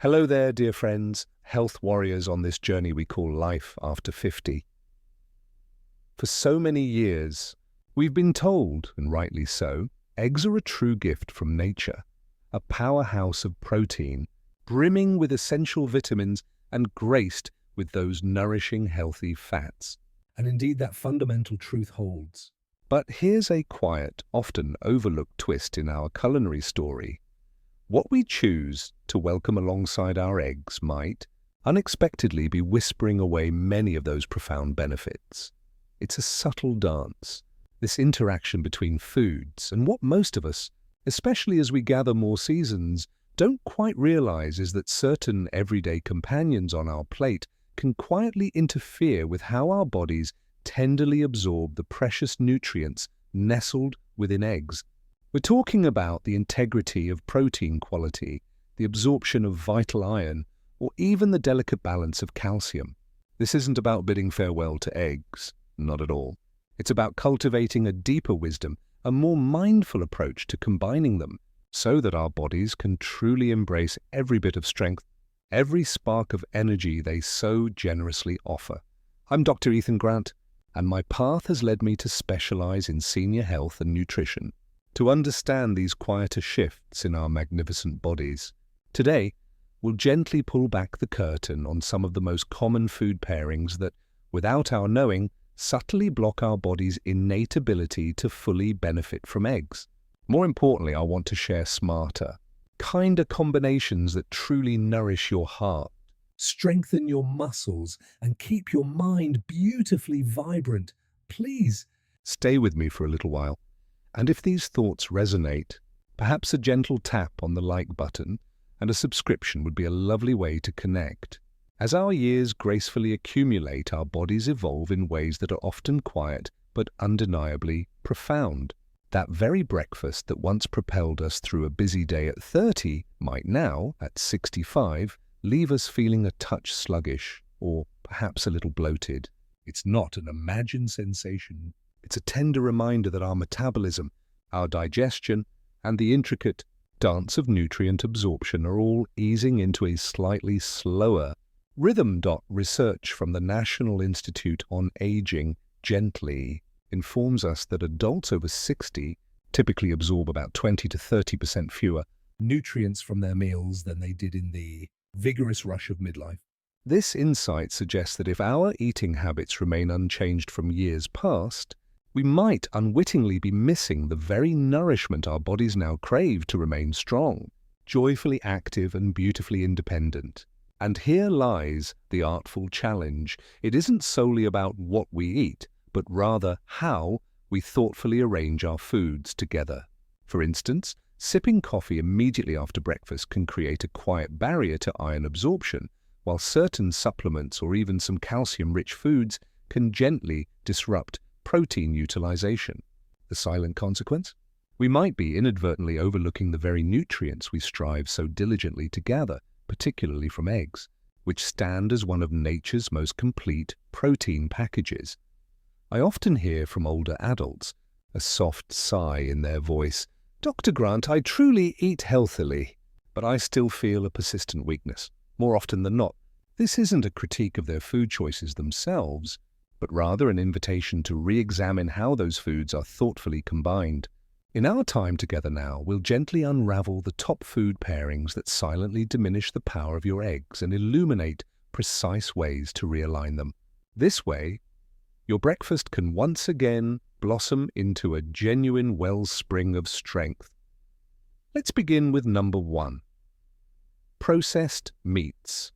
Hello there, dear friends, health warriors on this journey we call life after 50. For so many years, we've been told, and rightly so, eggs are a true gift from nature, a powerhouse of protein, brimming with essential vitamins and graced with those nourishing, healthy fats. And indeed, that fundamental truth holds. But here's a quiet, often overlooked twist in our culinary story. What we choose to welcome alongside our eggs might unexpectedly be whispering away many of those profound benefits. It's a subtle dance, this interaction between foods, and what most of us, especially as we gather more seasons, don't quite realize is that certain everyday companions on our plate can quietly interfere with how our bodies tenderly absorb the precious nutrients nestled within eggs. We're talking about the integrity of protein quality, the absorption of vital iron, or even the delicate balance of calcium. This isn't about bidding farewell to eggs, not at all. It's about cultivating a deeper wisdom, a more mindful approach to combining them, so that our bodies can truly embrace every bit of strength, every spark of energy they so generously offer. I'm Dr. Ethan Grant, and my path has led me to specialize in senior health and nutrition, to understand these quieter shifts in our magnificent bodies. Today, we'll gently pull back the curtain on some of the most common food pairings that, without our knowing, subtly block our body's innate ability to fully benefit from eggs. More importantly, I want to share smarter, kinder combinations that truly nourish your heart, strengthen your muscles, and keep your mind beautifully vibrant. Please stay with me for a little while. And if these thoughts resonate, perhaps a gentle tap on the like button and a subscription would be a lovely way to connect. As our years gracefully accumulate, our bodies evolve in ways that are often quiet but undeniably profound. That very breakfast that once propelled us through a busy day at 30 might now, at 65, leave us feeling a touch sluggish or perhaps a little bloated. It's not an imagined sensation. It's a tender reminder that our metabolism, our digestion, and the intricate dance of nutrient absorption are all easing into a slightly slower rhythm. Research from the National Institute on Aging gently informs us that adults over 60 typically absorb about 20 to 30% fewer nutrients from their meals than they did in the vigorous rush of midlife. This insight suggests that if our eating habits remain unchanged from years past, we might unwittingly be missing the very nourishment our bodies now crave to remain strong, joyfully active, and beautifully independent. And here lies the artful challenge. It isn't solely about what we eat, but rather how we thoughtfully arrange our foods together. For instance, sipping coffee immediately after breakfast can create a quiet barrier to iron absorption, while certain supplements or even some calcium-rich foods can gently disrupt protein utilization. The silent consequence? We might be inadvertently overlooking the very nutrients we strive so diligently to gather, particularly from eggs, which stand as one of nature's most complete protein packages. I often hear from older adults a soft sigh in their voice. "Dr. Grant, I truly eat healthily, but I still feel a persistent weakness." More often than not, this isn't a critique of their food choices themselves, but rather an invitation to re-examine how those foods are thoughtfully combined. In our time together now, we'll gently unravel the top food pairings that silently diminish the power of your eggs and illuminate precise ways to realign them. This way, your breakfast can once again blossom into a genuine wellspring of strength. Let's begin with number 1. Processed meats.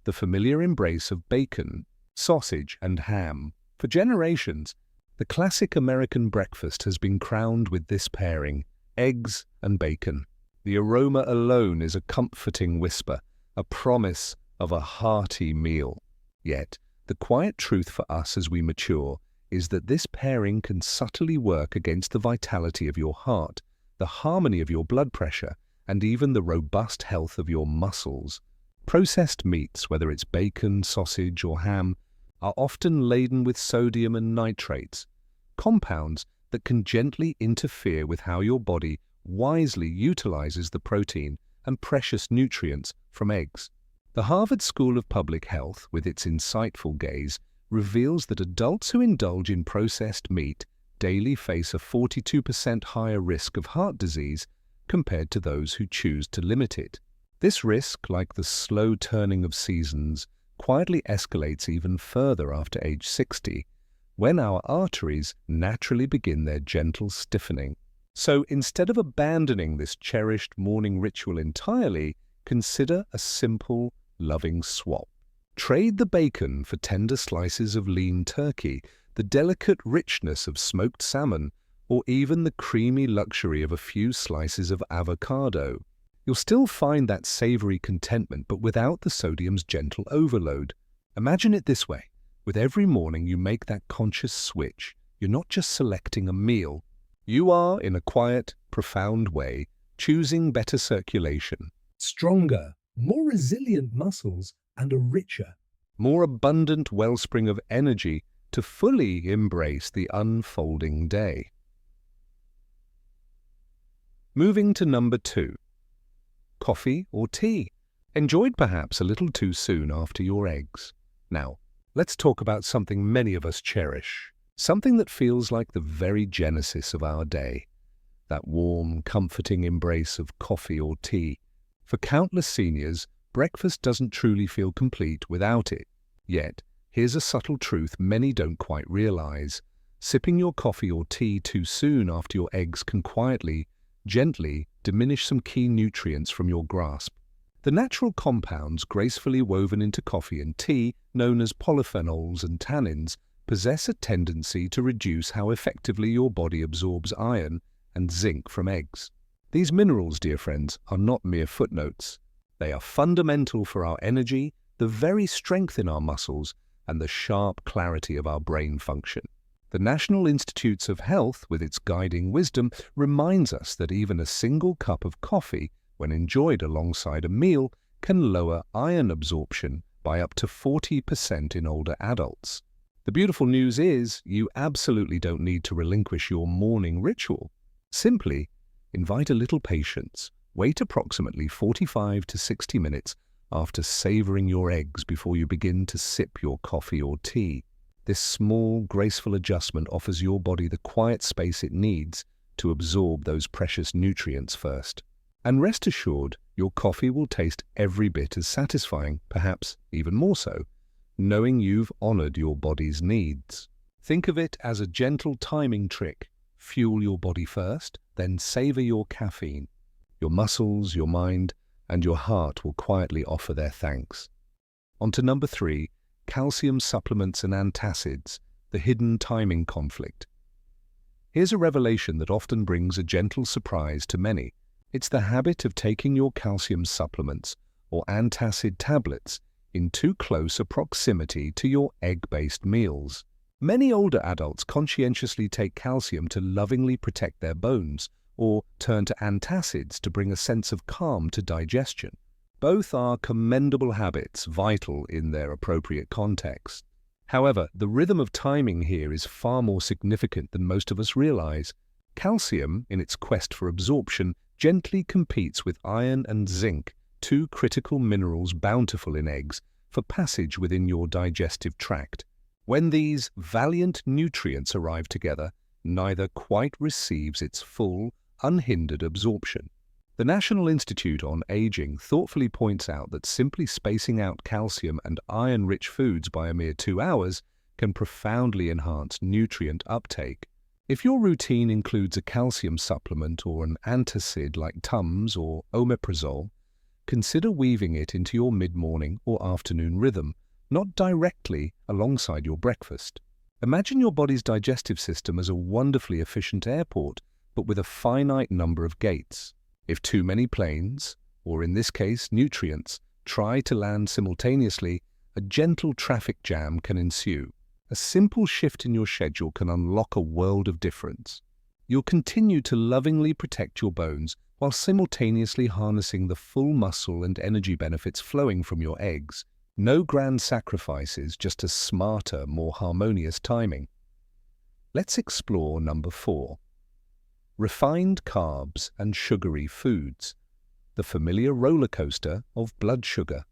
The familiar embrace of bacon, sausage, and ham. For generations, the classic American breakfast has been crowned with this pairing, eggs and bacon. The aroma alone is a comforting whisper, a promise of a hearty meal. Yet, the quiet truth for us as we mature is that this pairing can subtly work against the vitality of your heart, the harmony of your blood pressure, and even the robust health of your muscles. Processed meats, whether it's bacon, sausage, or ham, are often laden with sodium and nitrates, compounds that can gently interfere with how your body wisely utilizes the protein and precious nutrients from eggs. The Harvard School of Public Health, with its insightful gaze, reveals that adults who indulge in processed meat daily face a 42% higher risk of heart disease compared to those who choose to limit it. This risk, like the slow turning of seasons, quietly escalates even further after age 60, when our arteries naturally begin their gentle stiffening. So instead of abandoning this cherished morning ritual entirely, consider a simple, loving swap. Trade the bacon for tender slices of lean turkey, the delicate richness of smoked salmon, or even the creamy luxury of a few slices of avocado. You'll still find that savory contentment, but without the sodium's gentle overload. Imagine it this way. With every morning you make that conscious switch, you're not just selecting a meal. You are, in a quiet, profound way, choosing better circulation, stronger, more resilient muscles, and a richer, more abundant wellspring of energy to fully embrace the unfolding day. Moving to number 2. Coffee or tea, enjoyed perhaps a little too soon after your eggs. Now, let's talk about something many of us cherish, something that feels like the very genesis of our day, that warm, comforting embrace of coffee or tea. For countless seniors, breakfast doesn't truly feel complete without it. Yet, here's a subtle truth many don't quite realize. Sipping your coffee or tea too soon after your eggs can quietly, gently diminish some key nutrients from your grasp. The natural compounds gracefully woven into coffee and tea, known as polyphenols and tannins, possess a tendency to reduce how effectively your body absorbs iron and zinc from eggs. These minerals, dear friends, are not mere footnotes. They are fundamental for our energy, the very strength in our muscles, and the sharp clarity of our brain function. The National Institutes of Health, with its guiding wisdom, reminds us that even a single cup of coffee, when enjoyed alongside a meal, can lower iron absorption by up to 40% in older adults. The beautiful news is, you absolutely don't need to relinquish your morning ritual. Simply, invite a little patience. Wait approximately 45 to 60 minutes after savoring your eggs before you begin to sip your coffee or tea. This small, graceful adjustment offers your body the quiet space it needs to absorb those precious nutrients first. And rest assured, your coffee will taste every bit as satisfying, perhaps even more so, knowing you've honored your body's needs. Think of it as a gentle timing trick. Fuel your body first, then savor your caffeine. Your muscles, your mind, and your heart will quietly offer their thanks. On to number 3. Calcium supplements and antacids, the hidden timing conflict. Here's a revelation that often brings a gentle surprise to many. It's the habit of taking your calcium supplements or antacid tablets in too close a proximity to your egg-based meals. Many older adults conscientiously take calcium to lovingly protect their bones, or turn to antacids to bring a sense of calm to digestion. Both are commendable habits, vital in their appropriate context. However, the rhythm of timing here is far more significant than most of us realize. Calcium, in its quest for absorption, gently competes with iron and zinc, two critical minerals bountiful in eggs, for passage within your digestive tract. When these valiant nutrients arrive together, neither quite receives its full, unhindered absorption. The National Institute on Aging thoughtfully points out that simply spacing out calcium and iron-rich foods by a mere 2 hours can profoundly enhance nutrient uptake. If your routine includes a calcium supplement or an antacid like Tums or omeprazole, consider weaving it into your mid-morning or afternoon rhythm, not directly alongside your breakfast. Imagine your body's digestive system as a wonderfully efficient airport, but with a finite number of gates. If too many planes, or in this case nutrients, try to land simultaneously, a gentle traffic jam can ensue. A simple shift in your schedule can unlock a world of difference. You'll continue to lovingly protect your bones while simultaneously harnessing the full muscle and energy benefits flowing from your eggs. No grand sacrifices, just a smarter, more harmonious timing. Let's explore number 4. Refined carbs and sugary foods. the familiar roller coaster of blood sugar.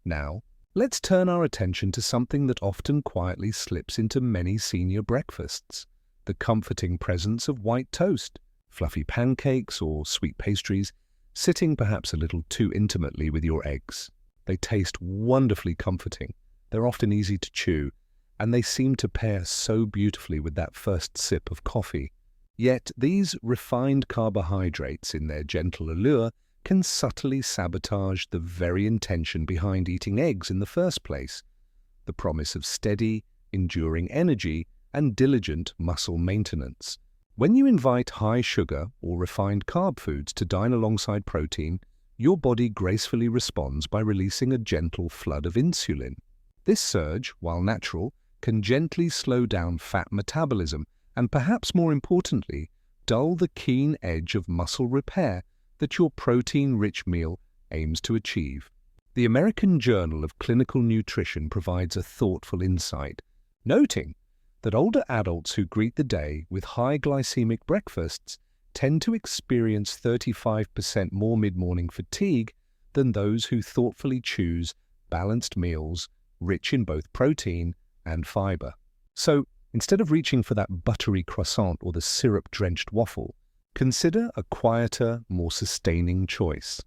Now, let's turn our attention to something that often quietly slips into many senior breakfasts: the comforting presence of white toast, fluffy pancakes, or sweet pastries, sitting perhaps a little too intimately with your eggs. They taste wonderfully comforting, they're often easy to chew, and they seem to pair so beautifully with that first sip of coffee. Yet these refined carbohydrates, in their gentle allure, can subtly sabotage the very intention behind eating eggs in the first place: the promise of steady, enduring energy and diligent muscle maintenance. When you invite high sugar or refined carb foods to dine alongside protein, your body gracefully responds by releasing a gentle flood of insulin. This surge, while natural, can gently slow down fat metabolism and, perhaps more importantly, dull the keen edge of muscle repair that your protein-rich meal aims to achieve. The American Journal of Clinical Nutrition provides a thoughtful insight, noting that older adults who greet the day with high glycemic breakfasts tend to experience 35% more mid-morning fatigue than those who thoughtfully choose balanced meals rich in both protein and fiber. So, instead of reaching for that buttery croissant or the syrup-drenched waffle, consider a quieter, more sustaining choice: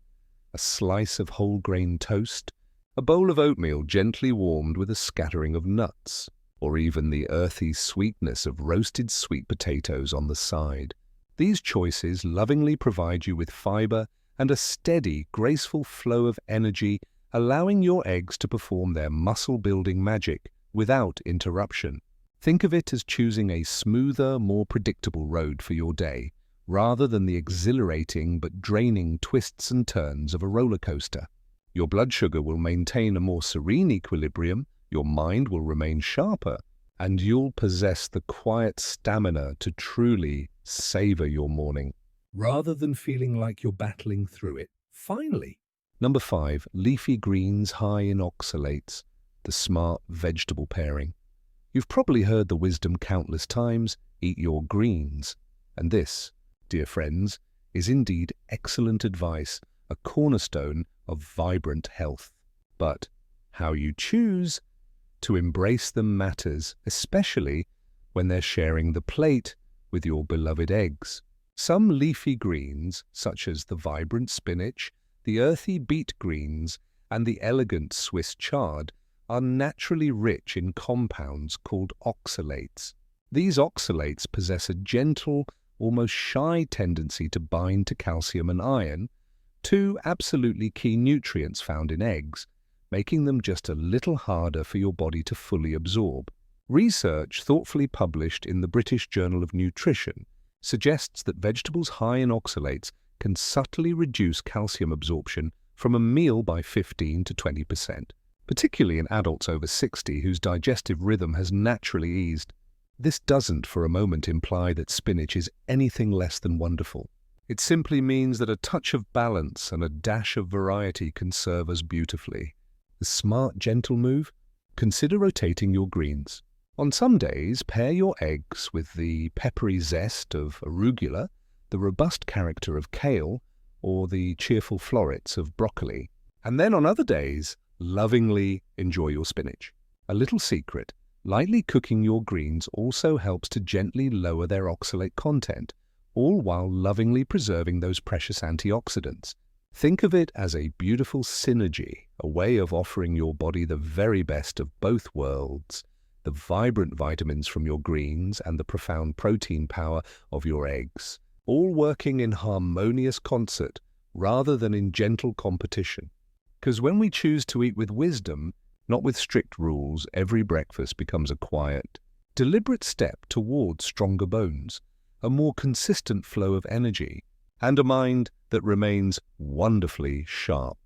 a slice of whole-grain toast, a bowl of oatmeal gently warmed with a scattering of nuts, or even the earthy sweetness of roasted sweet potatoes on the side. These choices lovingly provide you with fiber and a steady, graceful flow of energy, allowing your eggs to perform their muscle-building magic without interruption. Think of it as choosing a smoother, more predictable road for your day, rather than the exhilarating but draining twists and turns of a roller coaster. Your blood sugar will maintain a more serene equilibrium, your mind will remain sharper, and you'll possess the quiet stamina to truly savor your morning, rather than feeling like you're battling through it. Finally, number 5, leafy greens high in oxalates, the smart vegetable pairing. You've probably heard the wisdom countless times: eat your greens. And this, dear friends, is indeed excellent advice, a cornerstone of vibrant health. But how you choose to embrace them matters, especially when they're sharing the plate with your beloved eggs. Some leafy greens, such as the vibrant spinach, the earthy beet greens, and the elegant Swiss chard, are naturally rich in compounds called oxalates. These oxalates possess a gentle, almost shy tendency to bind to calcium and iron, two absolutely key nutrients found in eggs, making them just a little harder for your body to fully absorb. Research thoughtfully published in the British Journal of Nutrition suggests that vegetables high in oxalates can subtly reduce calcium absorption from a meal by 15 to 20%, particularly in adults over 60 whose digestive rhythm has naturally eased. This doesn't for a moment imply that spinach is anything less than wonderful. It simply means that a touch of balance and a dash of variety can serve us beautifully. The smart, gentle move? Consider rotating your greens. On some days, pair your eggs with the peppery zest of arugula, the robust character of kale, or the cheerful florets of broccoli. And then on other days, lovingly enjoy your spinach. A little secret: lightly cooking your greens also helps to gently lower their oxalate content, all while lovingly preserving those precious antioxidants. Think of it as a beautiful synergy, a way of offering your body the very best of both worlds: the vibrant vitamins from your greens and the profound protein power of your eggs, all working in harmonious concert rather than in gentle competition. Because when we choose to eat with wisdom, not with strict rules, every breakfast becomes a quiet, deliberate step towards stronger bones, a more consistent flow of energy, and a mind that remains wonderfully sharp.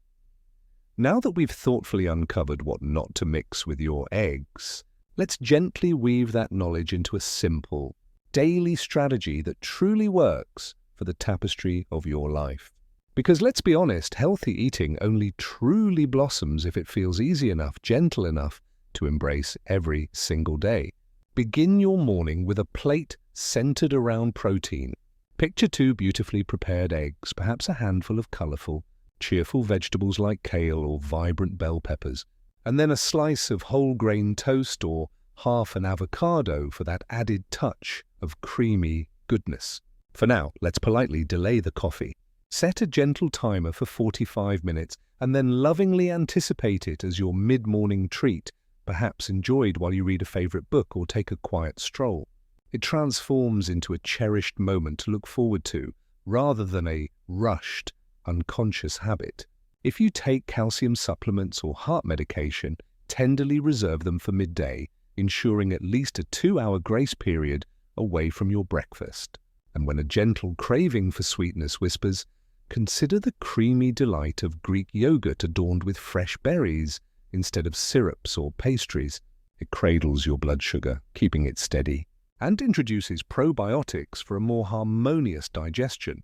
Now that we've thoughtfully uncovered what not to mix with your eggs, let's gently weave that knowledge into a simple, daily strategy that truly works for the tapestry of your life. Because let's be honest, healthy eating only truly blossoms if it feels easy enough, gentle enough to embrace every single day. Begin your morning with a plate centered around protein. Picture 2 beautifully prepared eggs, perhaps a handful of colourful, cheerful vegetables like kale or vibrant bell peppers, and then a slice of whole grain toast or half an avocado for that added touch of creamy goodness. For now, let's politely delay the coffee. Set a gentle timer for 45 minutes and then lovingly anticipate it as your mid-morning treat, perhaps enjoyed while you read a favourite book or take a quiet stroll. It transforms into a cherished moment to look forward to, rather than a rushed, unconscious habit. If you take calcium supplements or heart medication, tenderly reserve them for midday, ensuring at least a 2-hour grace period away from your breakfast. And when a gentle craving for sweetness whispers, consider the creamy delight of Greek yogurt adorned with fresh berries instead of syrups or pastries. It cradles your blood sugar, keeping it steady, and introduces probiotics for a more harmonious digestion.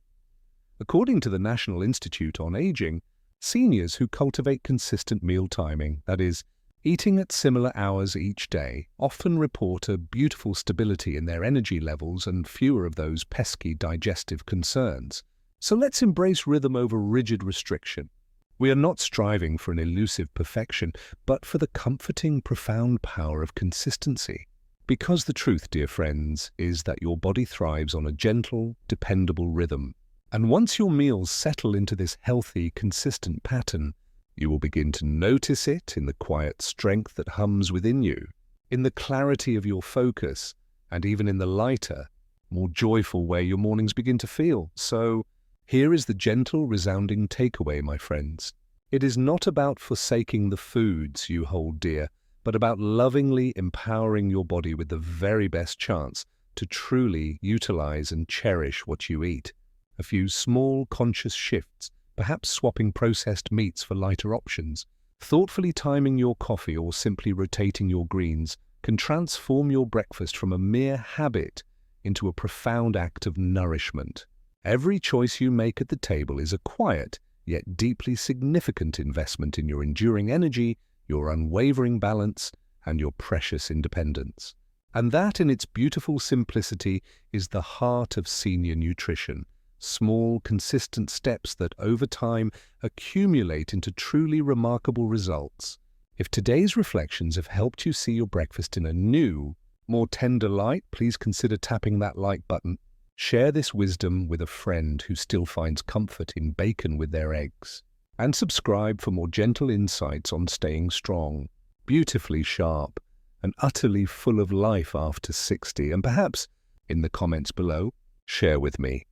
According to the National Institute on Aging, seniors who cultivate consistent meal timing, that is, eating at similar hours each day, often report a beautiful stability in their energy levels and fewer of those pesky digestive concerns. So let's embrace rhythm over rigid restriction. We are not striving for an elusive perfection, but for the comforting, profound power of consistency. Because the truth, dear friends, is that your body thrives on a gentle, dependable rhythm. And once your meals settle into this healthy, consistent pattern, you will begin to notice it in the quiet strength that hums within you, in the clarity of your focus, and even in the lighter, more joyful way your mornings begin to feel. So, here is the gentle, resounding takeaway, my friends. It is not about forsaking the foods you hold dear, but about lovingly empowering your body with the very best chance to truly utilize and cherish what you eat. A few small, conscious shifts, perhaps swapping processed meats for lighter options, thoughtfully timing your coffee or simply rotating your greens, can transform your breakfast from a mere habit into a profound act of nourishment. Every choice you make at the table is a quiet, yet deeply significant investment in your enduring energy, your unwavering balance, and your precious independence. And that, in its beautiful simplicity, is the heart of senior nutrition. Small, consistent steps that, over time, accumulate into truly remarkable results. If today's reflections have helped you see your breakfast in a new, more tender light, please consider tapping that like button. Share this wisdom with a friend who still finds comfort in bacon with their eggs. And subscribe for more gentle insights on staying strong, beautifully sharp, and utterly full of life after 60. And perhaps, in the comments below, share with me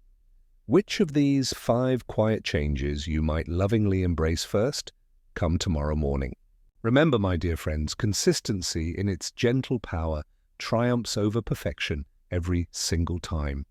which of these 5 quiet changes you might lovingly embrace first. Come tomorrow morning. Remember, my dear friends, consistency in its gentle power triumphs over perfection every single time.